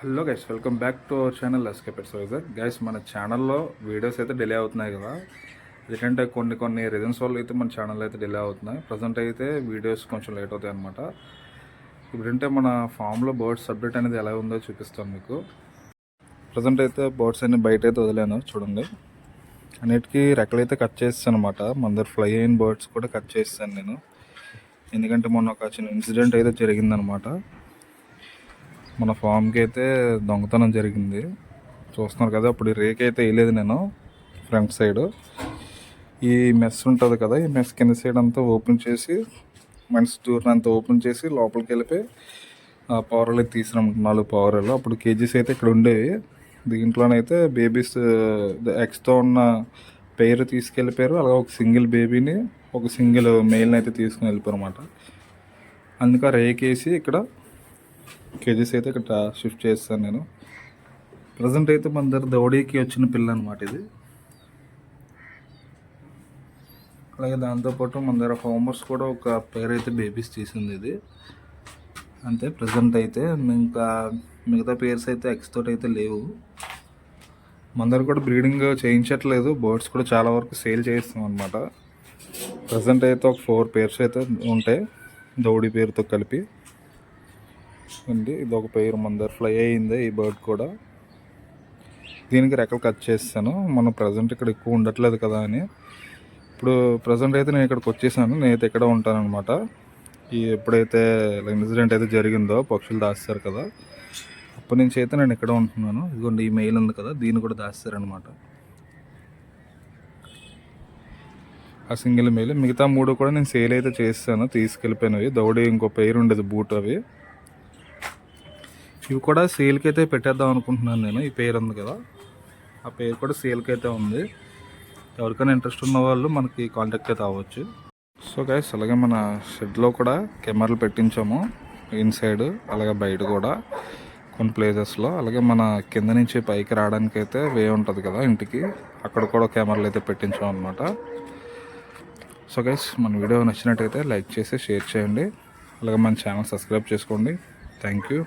Hello guys, welcome back to our channel escape eats. Guys, మన ఛానల్లో videos అయితే delay అవుతున్నాయి కదా. ఎందుకంటే కొన్ని రీజన్స్ వల్ల అయితే మన ఛానల్ అయితే డిలే అవుతున్నాయి. ప్రజెంట్ అయితే వీడియోస్ కొంచెం లేట్ అవుతాయి అనమాట. ఇప్పుడంటే మన ఫామ్లో బర్డ్స్ అప్డేట్ అనేది ఎలా ఉందో చూపిస్తాను మీకు. ప్రజెంట్ అయితే బర్డ్స్ అన్ని బయట అయితే వదిలాను చూడండి. అన్నిటికీ రెక్కలైతే కట్ చేస్తాను అనమాట. మన దగ్గర ఫ్లై అయిన బర్డ్స్ కూడా కట్ చేస్తాను నేను, ఎందుకంటే మొన్న ఒక చిన్న ఇన్సిడెంట్ అయితే జరిగిందనమాట. మన ఫామ్కి అయితే దొంగతనం జరిగింది, చూస్తున్నారు కదా. అప్పుడు రేక్ అయితే వేయలేదు నేను, ఫ్రంట్ సైడ్ ఈ మెస్ ఉంటుంది కదా, ఈ మెస్ కింద సైడ్ అంతా ఓపెన్ చేసి మనిషి దూరం అంతా ఓపెన్ చేసి లోపలికి వెళ్ళిపోయి ఆ పవర్లు అయితే తీసినాం, 4 పవర్లు. అప్పుడు కేజీస్ అయితే ఇక్కడ ఉండేవి. దీంట్లోనైతే బేబీస్ ఎగ్స్తో ఉన్న పేరు తీసుకెళ్ళిపోయారు. అలాగే ఒక సింగిల్ బేబీని, ఒక సింగిల్ మెయిల్ని అయితే తీసుకుని వెళ్ళిపోయారు అనమాట. అందుకే రేకేసి ఇక్కడ కేజీస్ అయితే ఇక్కడ షిఫ్ట్ చేస్తాను నేను. ప్రజెంట్ అయితే మన దగ్గర దౌడీకి వచ్చిన పిల్ల అనమాట ఇది. అలాగే దాంతోపాటు మన దగ్గర హోమర్స్ కూడా ఒక పేరు అయితే బేబీస్ తీసింది ఇది. అంతే ప్రజెంట్ అయితే ఇంకా మిగతా పేర్స్ అయితే ఎక్స్ తోటి అయితే లేవు. మన దగ్గర కూడా బ్రీడింగ్ చేయించట్లేదు, బర్డ్స్ కూడా చాలా వరకు సేల్ చేస్తాం అనమాట. ప్రజెంట్ అయితే ఒక 4 పేర్స్ అయితే ఉంటాయి దౌడీ పేరుతో కలిపి ఉంది. ఇది ఒక పేరు మన దగ్గర ఫ్లై అయ్యింది. ఈ బర్డ్ కూడా, దీనికి రెక్కలు కట్ చేస్తాను. మనం ప్రజెంట్ ఇక్కడ ఎక్కువ ఉండట్లేదు కదా అని. ఇప్పుడు ప్రజెంట్ అయితే నేను ఇక్కడికి వచ్చేసాను. నేనైతే ఇక్కడ ఉంటానన్నమాట. ఈ ఎప్పుడైతే ఇన్సిడెంట్ అయితే జరిగిందో, పక్షులు దాస్తారు కదా, అప్పటి నుంచి అయితే నేను ఇక్కడ ఉంటున్నాను. ఇదిగోండి ఈ మెయిల్ ఉంది కదా, దీన్ని కూడా దాస్తారనమాట. ఆ సింగిల్ మెయిల్, మిగతా 3 కూడా నేను సేల్ అయితే చేస్తాను, తీసుకెళ్ళిపోయినవి. దౌడి ఇంకో పేరు ఉండేది బూట్, అవి ఇవి కూడా సేల్కి అయితే పెట్టేద్దాం అనుకుంటున్నాను నేను. ఈ పేరు ఉంది కదా, ఆ పేరు కూడా సేల్కి అయితే ఉంది. ఎవరికైనా ఇంట్రెస్ట్ ఉన్న వాళ్ళు మనకి కాంటాక్ట్ అయితే అవ్వచ్చు. సో గైస్, అలాగే మన షెడ్లో కూడా కెమెరాలు పెట్టించాము, ఇన్సైడ్ అలాగే బయట కూడా కొన్ని ప్లేసెస్లో. అలాగే మన కింద నుంచి పైకి రావడానికి అయితే వే ఉంటుంది కదా ఇంటికి, అక్కడ కూడా కెమెరాలు అయితే పెట్టించాం అనమాట. సో గైస్, మన వీడియో నచ్చినట్టయితే లైక్ చేసి షేర్ చేయండి. అలాగే మన ఛానల్ సబ్స్క్రైబ్ చేసుకోండి. Thank you.